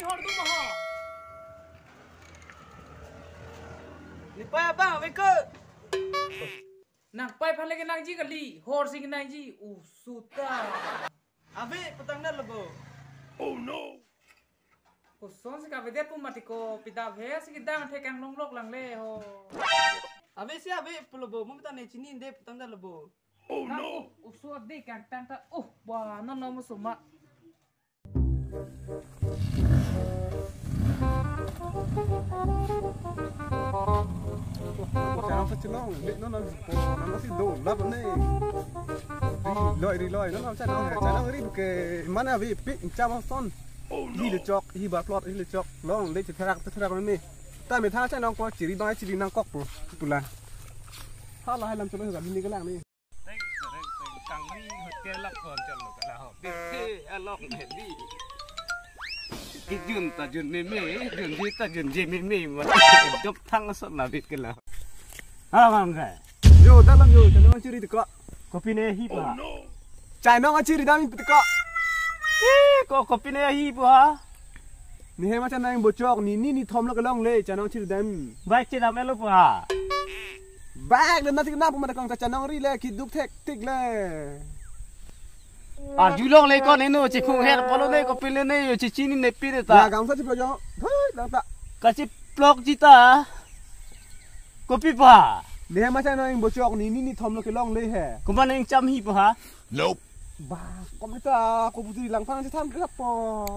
hor tu mah. Ni pa abang weke. Nang pai phan lagi nang ji kali hor sing nang ji suta. Abe petang dah lebo. Oh no. Ko son se ka vede pu mati ko pita bhe se kidang the kang long lok lang le ho. Abe si abe pelebo mu petang ni cini inde petang dah lebo. Oh no. Usu de kang tang ta wah no no musuma. Chào phát triển long, nó nó xí đồ lắm này. Đi lôi nó làm sao nó đi cái mana vi pi chăm son. Hi le chok, hi ba plot, hi le chok. Long lấy thrak này. Ta mới tha nó có chỉ đi năng cóc rồi. Pula. Tha là hay làm cho nó gặp đi cái làng này. Đấy, càng đi hồi kia lắp còn chọn được cả là họ biết thế, ăn lọc này đi. Cái dùn ta dùn mê dùn gì ta dùn gì mê mà đốc thăng sốt là biết cái là. À bằng cái. Yo, ta làm yo, cho nó chưa đi được cọ. Kopi này hip à? Chai nó chưa đi đâu được cọ. Có kopi này hip à? Ni hay macam nang bocok ni thom lo kelong le chano chưa dem. Baik cina melu à? Bag dan nanti kenapa mana kang canang ri le kiduk tek tik le. À julong lấy con này nó chỉ không hết, polo này kopi này chỉ chín này pi đấy Ya ta. kang sa chiplo jo. Hei, lang tak. Kasih blok cita. Kopi pa? Ni hay macam nang bocok ni thom lo kelong le he. Kemana yang cam hip ha? Nope. Ba, kom kita ko putri lang pang tham ke apa?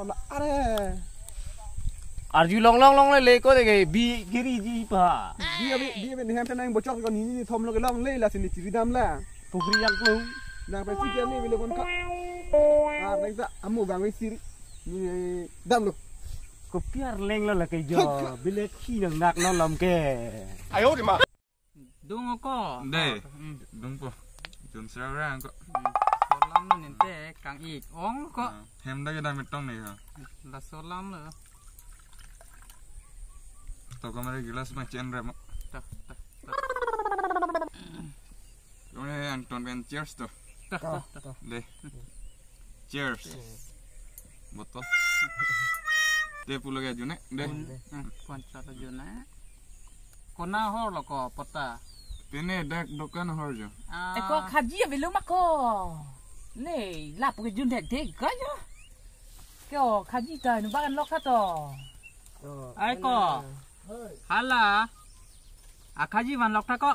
La are. À julong long lấy con này bi kiri gì pa? Dia ni hay macam nang bocok ko ni thom lo kelong le la sini ciri dam la. Pukri yang tu. Nang pa si ni bile kon ka. Ah, nang tak amu bang siri. Ni dam lo. Kopi arleng lah kayak jo. Bila khi nang nak non lam ke. Ayo di mak. Dung ko. Đây, đúng rồi. Chúng sẽ ra có. Solam ni nente kang ik ong ko. Hem đây đang bên trong này hả? La solam lo. Tao có mấy glass mà chen ra mà. Tak. Chúng này ăn toàn bên cheers tuh. Đây. Cheers. Botol. Dia pula kayak junek. Deh. Kon chata jona. Kona hor lo ko pata. Ini dak dokan harjo. Ko khaji velu mako. Ne la pu jun de ga yo. Kyo khaji ta nu bagan lo khato. Ai ko. Hala. Khaji van lok ta ko.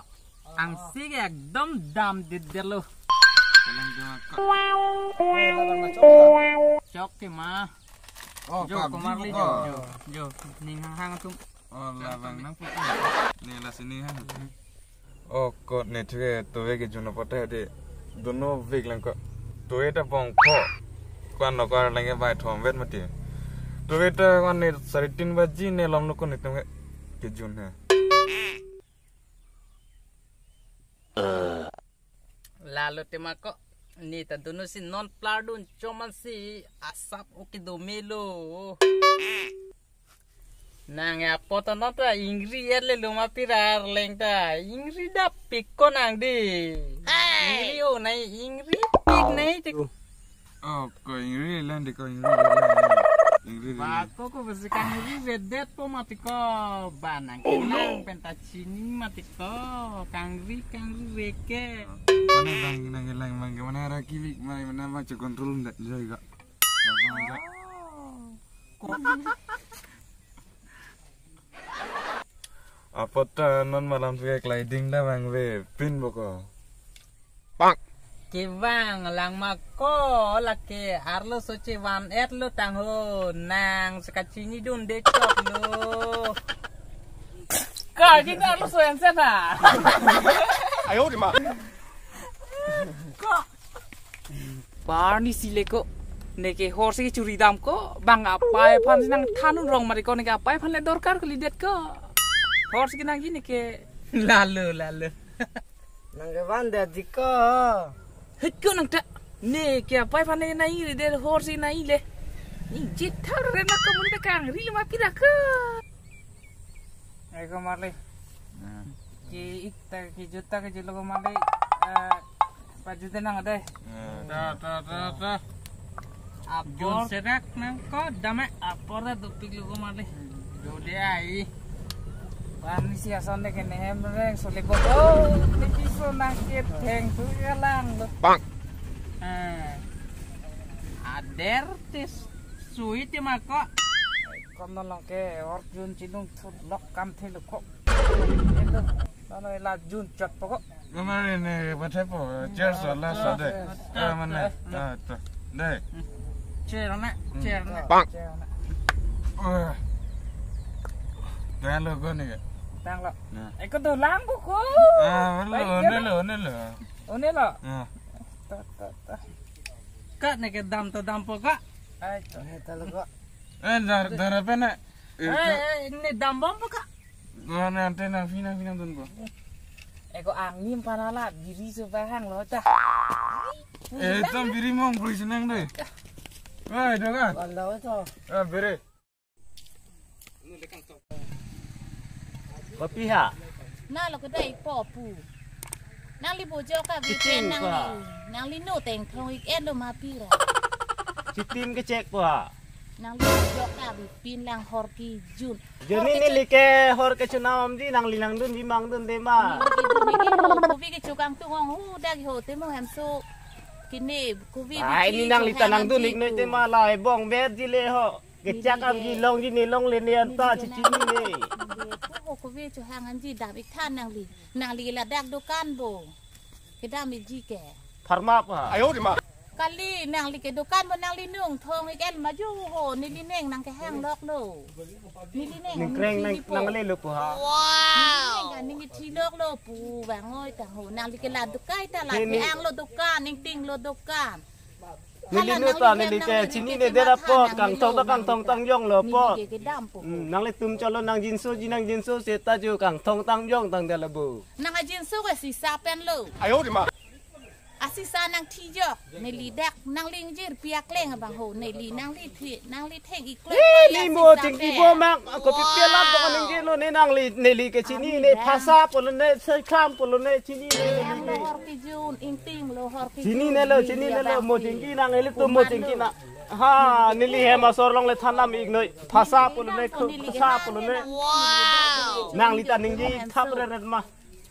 Ang sig ekdom dam didelo. Kalang cuma kak. Chok ke ma. Oh, Jo komar li jo. Ning hang tum. Oh, labang nang putih. Nih lah sini kan. Oh, kok nih cuy, tuh ke jono poteh deh. Dono vig lang kok. Tuh itu bong kok. Kuan lo kau lagi bayi thom vet mati. Tuh itu kuan nih saritin baji nih lom nukun itu ke jono. Lalu tema ko ni ta dono si non plardun choman si asap okido melo. Nang ya poto nota ingri yerle luma pirar lengta ingri da pikko nang di ingri o nai ingri pik nai tik Oh, kau ingri lah di kau ingri. Ingri. bako ko besikan ingri redet po mati ko banang kinang penta chini mati ko kangri reke Mana bang nang lang bang mana ra kilik mai mana baca kontrol ndak jaga. Apa ta non malam tu kayak gliding dah bang we pin boko. Kivang lang mako laki arlo soche wan lo tangho nang sekacini dun dekok lo. Kaki arlo so yang sana. Ayo di mak. Kok Barney sile ko neke horse ki curi dam ko bang apa pan nang tanun rong mari ko neke apa pan le dorkar ko lidet ko. Horse ki nang gini ke lalu. Nang ke banda diko. Hekko nang ta ne ke apa pan le nai le der horse nai le. Ni jitar re nak ko mun kang ri ma pira ko. Ai ko marle. Ki ikta ki jutta ke jelo ko marle pajude nang ade. Ta. Jun serak nang ko dame apora dupik lugo male. Dode ai. Pani sia sonde kene hemreng sole bodo. Niki so nakit heng tu galang. Bang. Ader tis sui ti mako. Kono long ke or jun chinung thut lok kam thelu ko. Nó là Jun chặt bọc. Kemarin nih baca po, cheers lah sade. Mana? Deh. Cheers nak, cheers nak. Bang. Jangan lo gue nih. Đang lo. Có đồ láng của cô. Ini lo. Oh ini lo. Kak nih ke dam to dam po kak. Tahu kak. Dar apa nak? Ini dam bom po kak. Nanti nang final tuh po. Ko angin panala diri subahang lo cah. Tam biri mong beri senang deh. Wah, jangan. Kalau itu. Beri. Kopi ha. Nah lo kedai popu. Nang li bojo ka bikin nang li no teng thong ik lo ma pira. Citim ke cek pa. Nang li bojo ka bipin lang horki Jun. Juni ni like hor ke chunam di nang linang dun di mang dun tema. Ku vi ke chukang tu ngong hu dag ho te mo ham so kini ku vi Ini nang litanang dun ik noi tema lai bong ber di le ho. Kecak am di long ni long le ni anta cicini ni. Ku vi chu hang an ji dam ik than nang li la dak dukan bo. Ke dam ji ke. Pharma pa. 哎呦我的妈！ Kali nang li ke dukan bo nang li nung thong ik ma ju ho ni li neng nang ke hang lok lo. Ni li neng. Ning kreng nang le lu pa. Wow. Ning thi lok lo pu wa ngoi ta ho nang li ke la dukai ta la ke ang lo dukan ning ting lo dukan. Nili nu ta nili ke chini ne dera pot kang tong tang yong lo pot. Ni ke dam pu. Nang le tum chalo nang jinsu seta ju kang tong tang yong tang dela bu. Nang ajin so ke si sa pen lo. 哎呦我的妈！ Asisa nang thi jo ni li dak nang ling jir piak leng bang ho ni li nang li theng ik lo. Li mo ting ki bo mak ko pi pelat ko ning ji lo ne nang li ke chini ne phasa pol ne sai kham pol ne chini ne Lo hor ki jun ing ting lo hor ki. chini ne lo mo ting ki nang ele tu mo ting ki na ha nili he ma sor long le thanam ik noi phasa pol ne khasa pol ne Wow. nang li ta ning ji thap re ma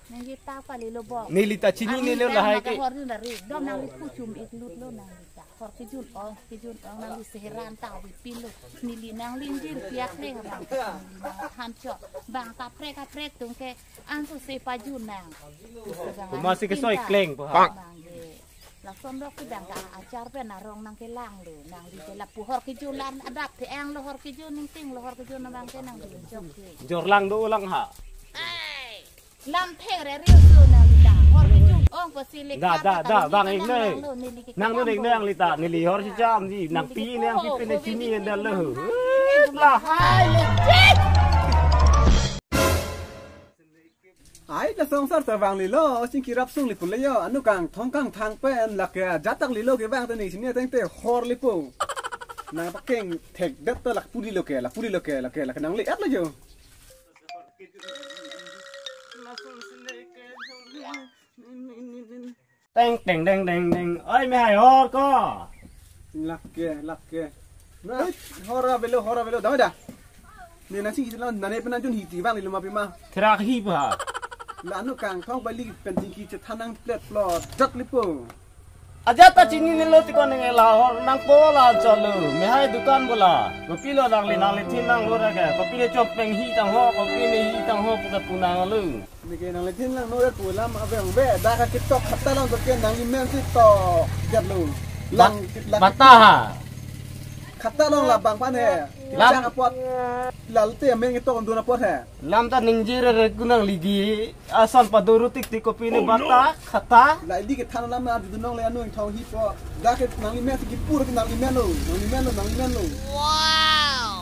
Nang ji ta pa li lo bo. nili ta chini ne lo la hai ke hor ni ri dom nang li pu chum ik lut lo nang li ta hor ki jun ong nang li seheran ta wi pin lo ni li nang ling jir piak leng bang han cho bang ka prek tung ke an su se pa jun nang. masih ke soi kleng po ha Bang. Lang som rok ki dang ka acar pe narong nang ke lang lo nang li ke la pu hor ki jun lan adap te ang lo hor ki jun ning ting lo hor ki jun nang ke nang li jok ke. jor lang do lang ha Lam theng re riu su nang li ta hor ki jun ong ko si le da bang ik ne nang no ning nang li ta nili hor si cham di nang pi ne ang ki pe ne chini ne lo la hai le ai ta song sar ta wang li lo sin ki rap sung li pun le yo anu kang thong kang thang pen la ke jatak li lo ke wang ta ni sin ne teng te hor li pu na pa keng thek dat ta la pudi lo ke la nang li at lo yo Teng ơi mày hay ho co lak ke na hora velo da da ni na sin ki lo na ne pen jun hi ti wang li lo ma pi ma Terak hi pa la anu kang thong ba li pen sin ki che thanang plet plot jak li pu Aja ta chini ni lo ti kon nge la hor nang po la chalo me hai dukan bola kopi lo nang li thin nang lo ra ke kopi le chop peng hi tang ho kopi ne hi tang ho pu ka pu nang lu ni ke nang le thin lang no re pu lam a veng ve da ka ki tok khatta long to ke nang li men si to jat lu lang bata ha khatta long la bang pa ne Lam. jang apot lal te men ngi to kon duna pot he lam ta ning ji re kunang li gi asan pa duru tik tik kopi ne bata khata la di ke than lam na du nong le anu thong hi po da ke nang li men si ki pur ke nang li men lo Wow.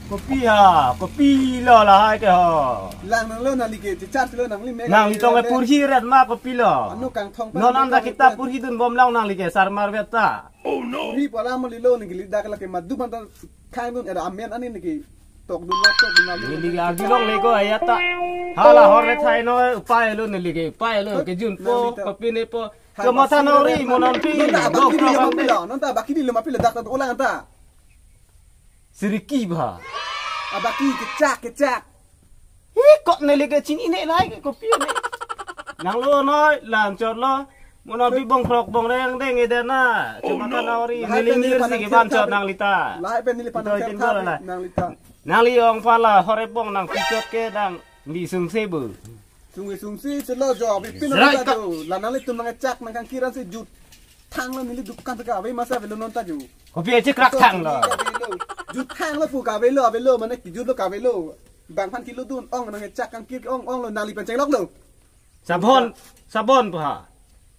kopi ha kopi lo la hai ke ho lang nang lo nang li ke chat lo nang li men nang li tong e pur hi ret ma kopi lo anu kang thong non anda kita pur hi dun bom lang nang li ke sar mar veta ri po la mo li lo ni li da ka la ke madu ban ta khai mun era amen ani ni ki tok dun la tok dun la Nili agi long le ko ayata. Hala hore thai no pai lo nili ke pai lo ke jun po kopine po. Kemata nori monan pi. Nonta baki di lima pila dak ulang anta. Siriki ba. Abaki kecak. Kok nili ke cini ne lai ke kopi ne. Nang lo noi làm chot lo. Monan pi bong krok bong reng deng edana. Kemata nori nili mir si ke ban chot nang lita. Lai pen nili pandang nang lita. Nang li ong pala hore bong nang pichot ke dang li sung sebu. Sungsi selo jo pipin nonta jo. La nang litum nang cak nang kiran se jut. Thang lo nili dukan taka ve masa velo nonta jo. Kopi aja krak thang lo. Jut thang lo pu ka velo mana ki jut lo ka velo. Bang pan kilo dun ong nang cak kang kir ong lo nang li penceng lok lo. Sabon pa.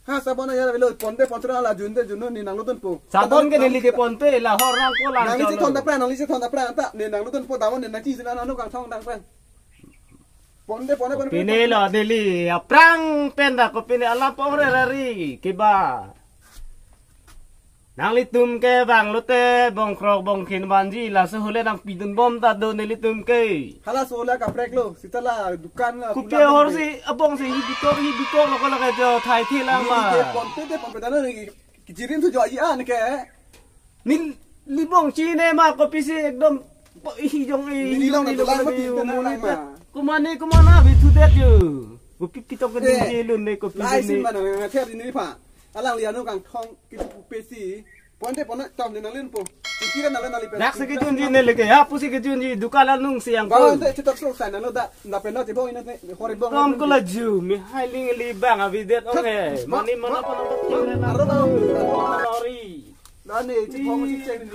Ha sabon ya velo ponte pontra la junde juno ni nang lo dun pu. Sabon ke nili ke ponte la hor nang ko lang. Nang li se thon ta pra ta ni nang lo dun pu dawon ni nang chi sina nang kang thong dang pra. Ponde. Pine lo nili aprang penda ko pine ala pore rari kiba. Nang litum ke bang lote bong krok bong kin banji la sehule nang pidun bom ta do nili tum ke. Hala sola ka prek lo sitala dukan la. Kupe hor si abong si hibiko lo ko la ke jo thai thi la ma. Ponte dana ni kijirin tu jo ya ni ke. Ni libong chine ma ko pisi ekdom hijong Ni long na lang mati na lang ma. Kumana bitu det yo. Kopi pitok ke ni lun ne kopi Lai ni. sim mana ngather ni pa. Alang lianu kang thong pesi. Ponte tom ni nang len po. Kira nang nali pe. Dak se ke junji ne leke ha pusi ke junji dukala nung siang Ba ko. te chitok sok sa na da na pe no te bo ina te hore bo. Rom ko la ju mi hailing li bang abi det ong mani mana pa no. Lori. Na ne chi pong chi chen ni.